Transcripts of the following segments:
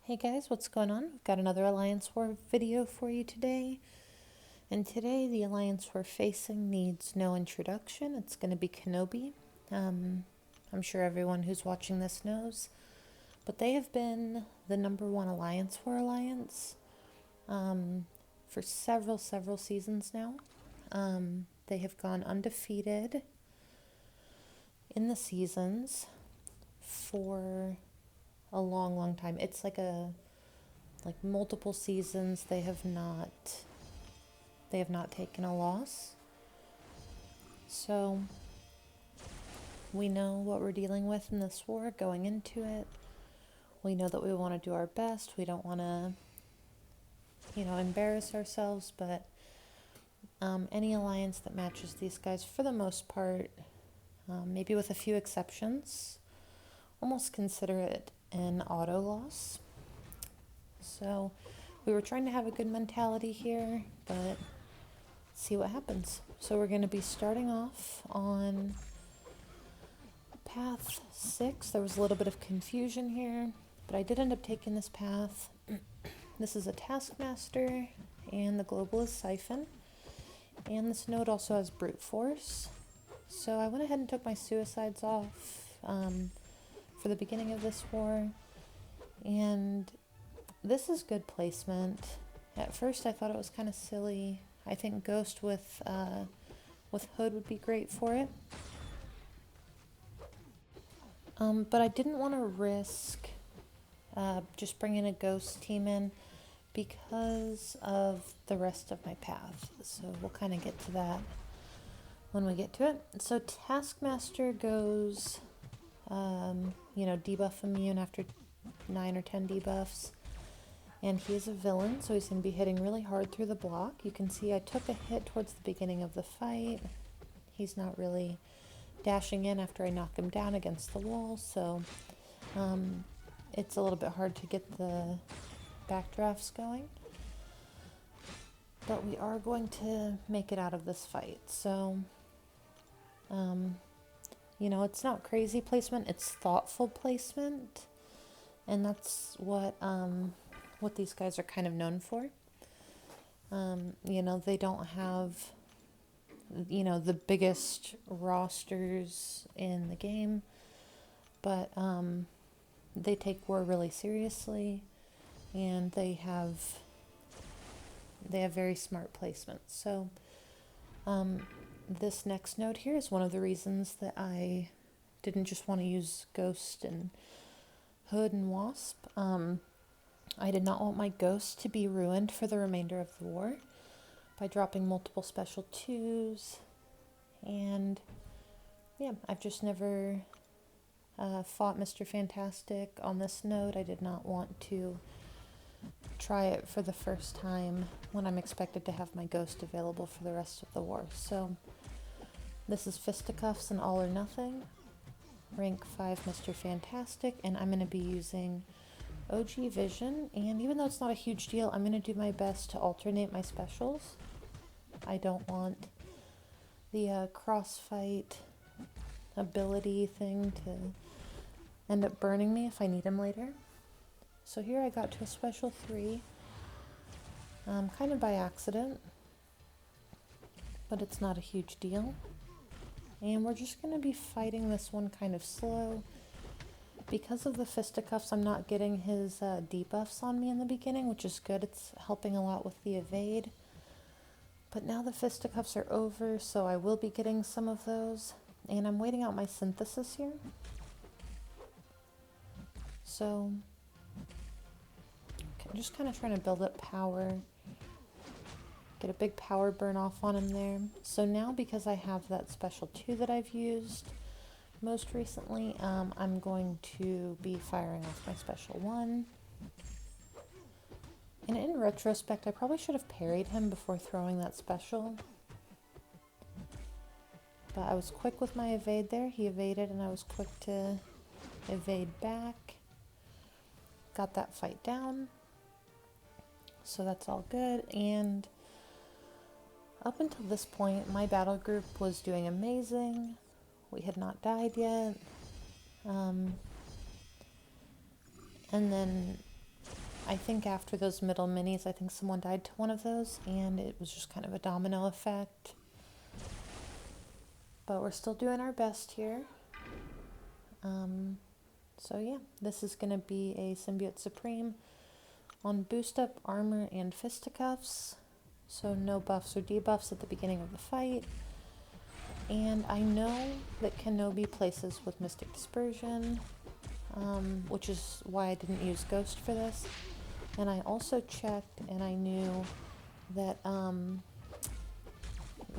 Hey guys, what's going on? We've got another Alliance War video for you today. And today the Alliance we're facing needs no introduction. It's going to be KenOB. I'm sure everyone who's watching this knows. But they have been the #1 Alliance War alliance for several seasons now. They have gone undefeated in the seasons for a long time. It's like multiple seasons they have not taken a loss. So we know what we're dealing with in this war going into it. We know that we want to do our best. We don't want to embarrass ourselves, but any alliance that matches these guys for the most part, maybe with a few exceptions, almost consider it an auto loss. So we were trying to have a good mentality here, but see what happens. So we're going to be starting off on path 6. There was a little bit of confusion here, but I did end up taking this path. This is a Taskmaster, and the global is Siphon. And this node also has Brute Force. So I went ahead and took my suicides off for the beginning of this war, and this is good placement. At first I thought it was kind of silly. I think Ghost with Hood would be great for it, but I didn't want to risk just bringing a Ghost team in because of the rest of my path, so we'll kind of get to that when we get to it. So Taskmaster goes debuff immune after 9 or 10 debuffs, and he is a villain, so he's going to be hitting really hard through the block. You can see I took a hit towards the beginning of the fight. He's not really dashing in after I knock him down against the wall, so it's a little bit hard to get the backdrafts going, but we are going to make it out of this fight. So it's not crazy placement, it's thoughtful placement, and that's what these guys are kind of known for. They don't have the biggest rosters in the game, but they take war really seriously, and they have very smart placements. So this next node here is one of the reasons that I didn't just want to use Ghost and Hood and Wasp. I did not want my Ghost to be ruined for the remainder of the war by dropping multiple special 2s, and yeah, I've just never fought Mr. Fantastic on this node. I did not want to try it for the first time when I'm expected to have my Ghost available for the rest of the war. So this is Fisticuffs and All or Nothing, rank 5 Mr. Fantastic, and I'm going to be using OG Vision, and even though it's not a huge deal, I'm going to do my best to alternate my specials. I don't want the crossfight ability thing to end up burning me if I need him later. So here I got to a special 3, kind of by accident, but it's not a huge deal. And we're just going to be fighting this one kind of slow. Because of the Fisticuffs, I'm not getting his debuffs on me in the beginning, which is good. It's helping a lot with the evade. But now the Fisticuffs are over, so I will be getting some of those. And I'm waiting out my synthesis here. So I'm just kind of trying to build up power. Get a big power burn off on him there. So now, because I have that special 2 that I've used most recently, I'm going to be firing off my special 1. And in retrospect, I probably should have parried him before throwing that special. But I was quick with my evade there. He evaded, and I was quick to evade back. Got that fight down. So that's all good. And up until this point, my battle group was doing amazing. We had not died yet. And then I think after those middle minis, I think someone died to one of those, and it was just kind of a domino effect. But we're still doing our best here. So yeah, this is going to be a Symbiote Supreme on boost up, armor, and fisticuffs. So no buffs or debuffs at the beginning of the fight. And I know that KenOB places with Mystic Dispersion, which is why I didn't use Ghost for this. And I also checked and I knew that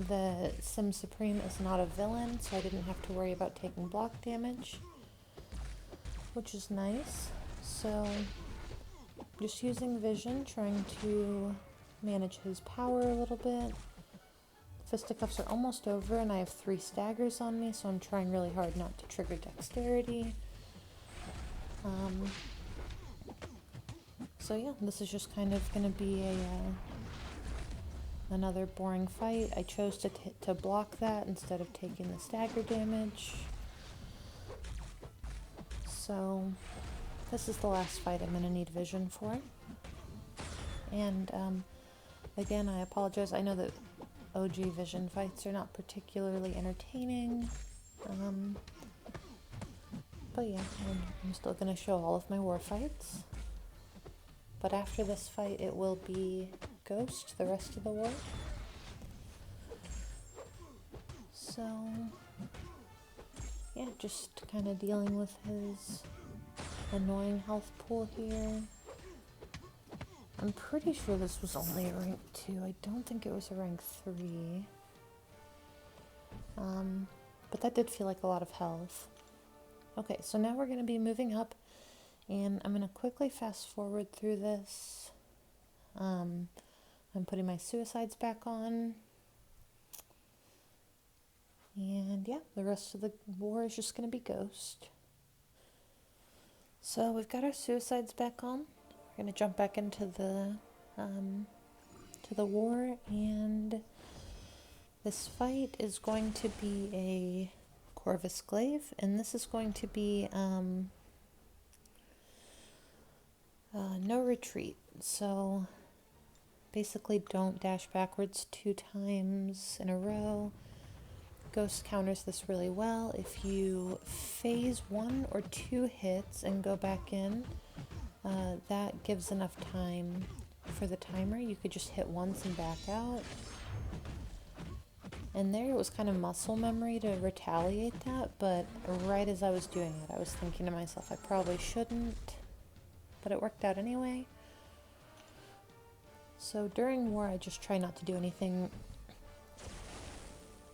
the Sim Supreme is not a villain, so I didn't have to worry about taking block damage, which is nice. So just using Vision, trying to manage his power a little bit. Fisticuffs are almost over and I have 3 staggers on me, so I'm trying really hard not to trigger dexterity. So yeah, this is just kind of going to be another boring fight. I chose to block that instead of taking the stagger damage. So this is the last fight I'm going to need Vision for. And again, I apologize. I know that OG Vision fights are not particularly entertaining. But yeah, I'm still going to show all of my war fights. But after this fight, it will be Ghost the rest of the war. So yeah, just kind of dealing with his annoying health pool here. I'm pretty sure this was only a rank 2. I don't think it was a rank 3. But that did feel like a lot of health. Okay, so now we're going to be moving up, and I'm going to quickly fast forward through this. I'm putting my suicides back on. And yeah, the rest of the war is just going to be Ghost. So we've got our suicides back on. We're going to jump back into the war, and this fight is going to be a Corvus Glaive, and this is going to be no retreat. So basically don't dash backwards 2 times in a row. Ghost counters this really well. If you phase 1 or 2 hits and go back in, that gives enough time for the timer. You could just hit once and back out. And there it was kind of muscle memory to retaliate that, but right as I was doing it, I was thinking to myself, I probably shouldn't, but it worked out anyway. So during war, I just try not to do anything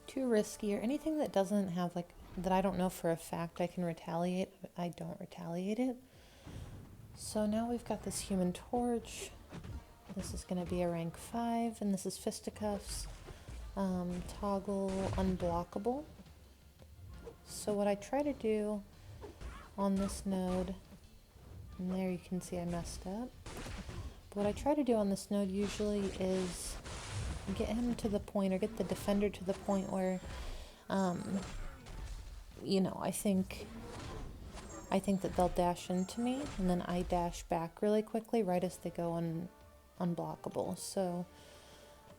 too risky or anything that doesn't have, like, that I don't know for a fact I can retaliate. I don't retaliate it. So now we've got this Human Torch. This is going to be a rank 5, and this is Fisticuffs. Toggle unblockable. So what I try to do on this node, and there you can see I messed up, but what I try to do on this node usually is get him to the point, or get the defender to the point where, you know, I think that they'll dash into me, and then I dash back really quickly right as they go unblockable. So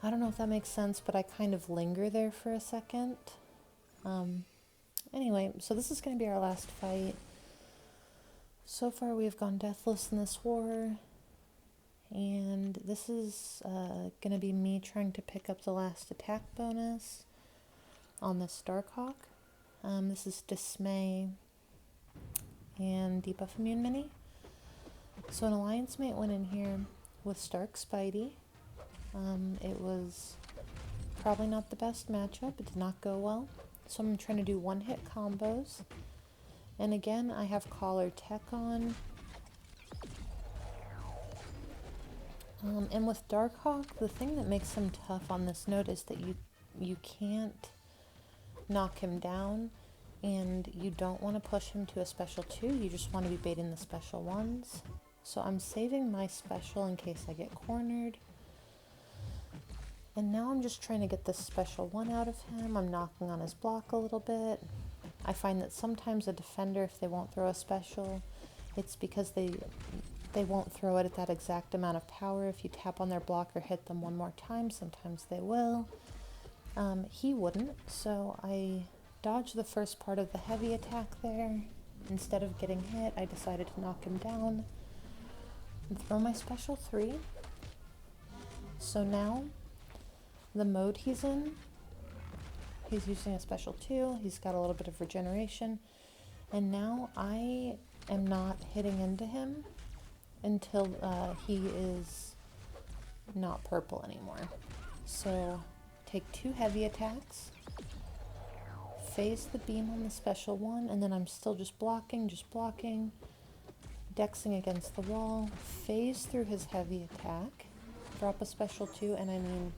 I don't know if that makes sense, but I kind of linger there for a second. Anyway, so this is going to be our last fight. So far we have gone deathless in this war, and this is going to be me trying to pick up the last attack bonus on the Starkhawk. This is Dismay and Debuff Immune Mini. So an alliance mate went in here with Stark Spidey. It was probably not the best matchup. It did not go well. So I'm trying to do one-hit combos. And again, I have Collar Tech on. And with Darkhawk, the thing that makes him tough on this node is that you can't knock him down, and you don't want to push him to a special 2. You just want to be baiting the special 1s. So I'm saving my special in case I get cornered. And now I'm just trying to get this special 1 out of him. I'm knocking on his block a little bit. I find that sometimes a defender, if they won't throw a special, it's because they won't throw it at that exact amount of power if you tap on their block or hit them one more time. Sometimes they will. He wouldn't, so I dodged the first part of the heavy attack there. Instead of getting hit, I decided to knock him down and throw my special 3. So now, the mode he's in, he's using a special 2, he's got a little bit of regeneration, and now I am not hitting into him until he is not purple anymore. So take 2 heavy attacks, phase the beam on the special 1, and then I'm still just blocking, dexing against the wall, phase through his heavy attack, drop a special 2, and I mean,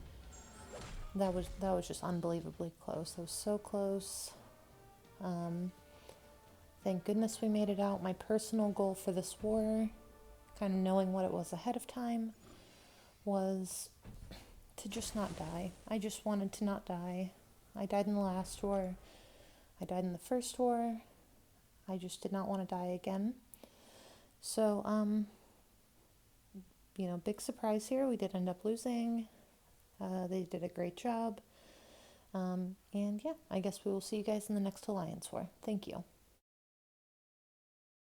that was just unbelievably close. That was so close. Thank goodness we made it out. My personal goal for this war, kind of knowing what it was ahead of time, was to just not die. I just wanted to not die. I died in the last war. I died in the first war. I just did not want to die again. So, you know, big surprise here. We did end up losing. They did a great job. And yeah, I guess we will see you guys in the next Alliance War. Thank you.